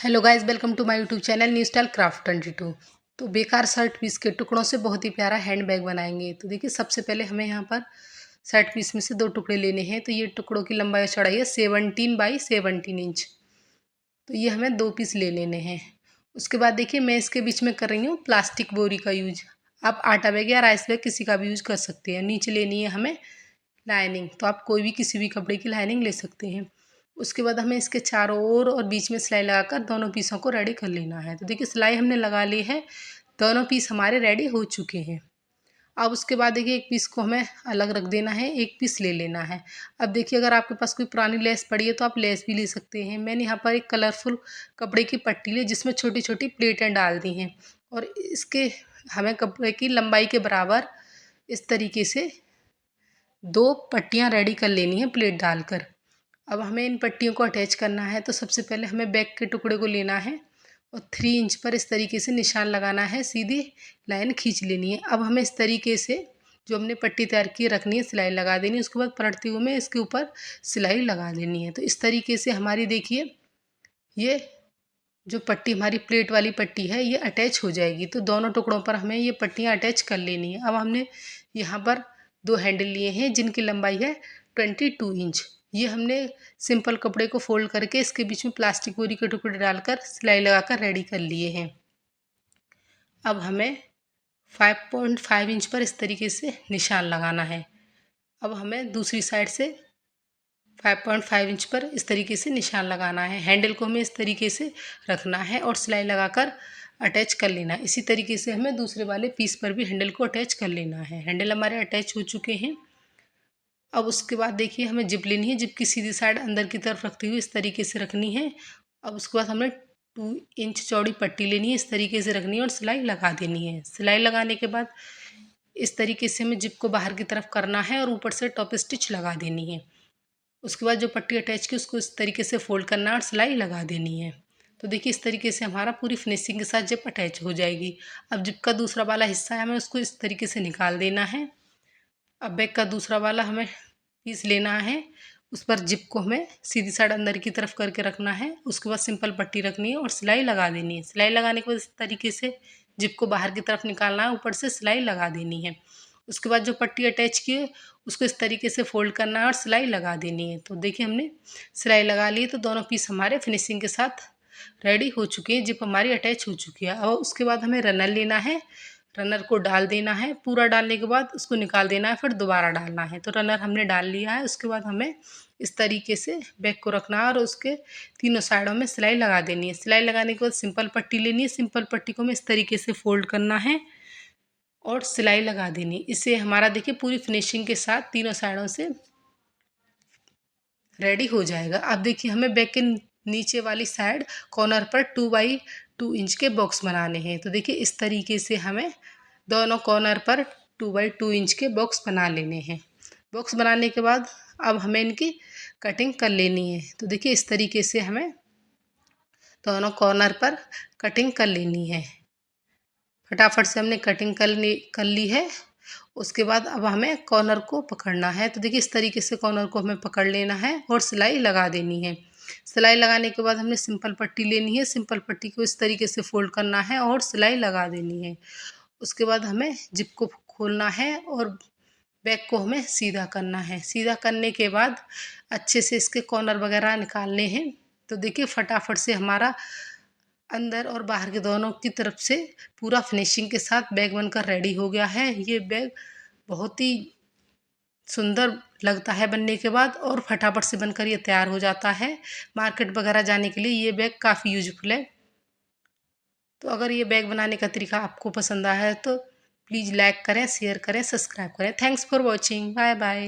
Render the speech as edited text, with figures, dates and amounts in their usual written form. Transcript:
Hello guys, welcome to my YouTube channel new style craft 22। तो बेकार shirt piece के टुकड़ों से बहुत ही प्यारा हैंड बैग बनाएंगे। तो देखिए, सबसे पहले हमें यहाँ पर शर्ट पीस में से 2 टुकड़े लेने हैं। तो ये टुकड़ों की लंबाई और चौड़ाई है 17 बाई 17 इंच। तो ये हमें 2 पीस ले लेने हैं। उसके बाद देखिए, मैं इसके बीच में कर रही हूँ प्लास्टिक बोरी का यूज। आप आटा बैग या राइस बैग किसी का भी यूज कर सकते हैं। नीचे लेनी है हमें लाइनिंग, तो आप कोई भी किसी भी कपड़े की लाइनिंग ले सकते हैं। उसके बाद हमें इसके चारों ओर और बीच में सिलाई लगाकर दोनों पीसों को रेडी कर लेना है। तो देखिए, सिलाई हमने लगा ली है, दोनों पीस हमारे रेडी हो चुके हैं। अब उसके बाद देखिए, एक पीस को हमें अलग रख देना है, एक पीस ले लेना है। अब देखिए, अगर आपके पास कोई पुरानी लेस पड़ी है तो आप लेस भी ले सकते हैं। मैंने यहाँ पर एक कलरफुल कपड़े की पट्टी ली जिसमें छोटी छोटी प्लेटें डाल दी हैं, और इसके हमें कपड़े की लंबाई के बराबर इस तरीके से 2 पट्टियाँ रेडी कर लेनी है प्लेट डालकर। अब हमें इन पट्टियों को अटैच करना है। तो सबसे पहले हमें बैक के टुकड़े को लेना है और 3 इंच पर इस तरीके से निशान लगाना है, सीधी लाइन खींच लेनी है। अब हमें इस तरीके से जो हमने पट्टी तैयार की रखनी है, सिलाई लगा देनी है। उसके बाद पलटते हुए में इसके ऊपर सिलाई लगा देनी है। तो इस तरीके से हमारी देखिए, ये जो पट्टी हमारी प्लेट वाली पट्टी है ये अटैच हो जाएगी। तो दोनों टुकड़ों पर हमें ये पट्टियाँ अटैच कर लेनी है। अब हमने यहाँ पर 2 हैंडल लिए हैं जिनकी लंबाई है 22 इंच। ये हमने सिंपल कपड़े को फोल्ड करके इसके बीच में प्लास्टिक बोरी के टुकड़े डालकर सिलाई लगाकर रेडी कर लिए हैं। अब हमें 5.5 इंच पर इस तरीके से निशान लगाना है। अब हमें दूसरी साइड से 5.5 इंच पर इस तरीके से निशान लगाना है। हैंडल को हमें इस तरीके से रखना है और सिलाई लगाकर अटैच कर लेना है। इसी तरीके से हमें दूसरे वाले पीस पर भी हैंडल को अटैच कर लेना है। हैंडल हमारे अटैच हो चुके हैं। अब उसके बाद देखिए, हमें जिप लेनी है। जिप की सीधी साइड अंदर की तरफ रखते हुए इस तरीके से रखनी है। अब उसके बाद हमें 2 इंच चौड़ी पट्टी लेनी है, इस तरीके से रखनी है और सिलाई लगा देनी है। सिलाई लगाने के बाद इस तरीके से हमें जिप को बाहर की तरफ करना है और ऊपर से टॉप स्टिच लगा देनी है। उसके बाद जो पट्टी अटैच की उसको इस तरीके से फोल्ड करना है और सिलाई लगा देनी है। तो देखिए, इस तरीके से हमारा पूरी फिनिशिंग के साथ जिप अटैच हो जाएगी। अब जिप का दूसरा वाला हिस्सा है, हमें उसको इस तरीके से निकाल देना है। अब बैक का दूसरा वाला हमें पीस लेना है। उस पर जिप को हमें सीधी साइड अंदर की तरफ करके रखना है। उसके बाद सिंपल पट्टी रखनी है और सिलाई लगा देनी है। सिलाई लगाने के बाद इस तरीके से जिप को बाहर की तरफ निकालना है, ऊपर से सिलाई लगा देनी है। उसके बाद जो पट्टी अटैच की है उसको इस तरीके से फोल्ड करना है और सिलाई लगा देनी है। तो देखिए, हमने सिलाई लगा ली, तो दोनों पीस हमारे फिनिशिंग के साथ रेडी हो चुके हैं। जिप हमारी अटैच हो चुकी है। अब उसके बाद हमें रनर लेना है। रनर को डाल देना है। पूरा डालने के बाद उसको निकाल देना है, फिर दोबारा डालना है। तो रनर हमने डाल लिया है। उसके बाद हमें इस तरीके से बैक को रखना है और उसके तीनों साइडों में सिलाई लगा देनी है। सिलाई लगाने के बाद सिंपल पट्टी लेनी है। सिंपल पट्टी को हमें इस तरीके से फोल्ड करना है और सिलाई लगा देनी। इससे हमारा देखिए पूरी फिनिशिंग के साथ तीनों साइडों से रेडी हो जाएगा। अब देखिए, हमें बैक के नीचे वाली साइड कॉर्नर पर 2 बाई 2 इंच के बॉक्स बनाने हैं। तो देखिए, इस तरीके से हमें दोनों कॉर्नर पर 2 बाई 2 इंच के बॉक्स बना लेने हैं। बॉक्स बनाने के बाद अब हमें इनकी कटिंग कर लेनी है। तो देखिए, इस तरीके से हमें दोनों कॉर्नर पर कटिंग कर लेनी है। फटाफट से हमने कटिंग कर ली है। उसके बाद अब हमें कॉर्नर को पकड़ना है। तो देखिए, इस तरीके से कॉर्नर को हमें पकड़ लेना है और सिलाई लगा देनी है। सिलाई लगाने के बाद हमने सिंपल पट्टी लेनी है। सिंपल पट्टी को इस तरीके से फोल्ड करना है और सिलाई लगा देनी है। उसके बाद हमें जिप को खोलना है और बैक को हमें सीधा करना है। सीधा करने के बाद अच्छे से इसके कॉर्नर वगैरह निकालने हैं। तो देखिए, फटाफट से हमारा अंदर और बाहर के दोनों की तरफ से पूरा फिनिशिंग के साथ बैग बनकर रेडी हो गया है। ये बैग बहुत ही सुंदर लगता है बनने के बाद, और फटाफट से बनकर ये तैयार हो जाता है। मार्केट वगैरह जाने के लिए ये बैग काफ़ी यूजफुल है। तो अगर ये बैग बनाने का तरीका आपको पसंद आया है तो प्लीज़ लाइक करें, शेयर करें, सब्सक्राइब करें। Thanks for watching. Bye bye.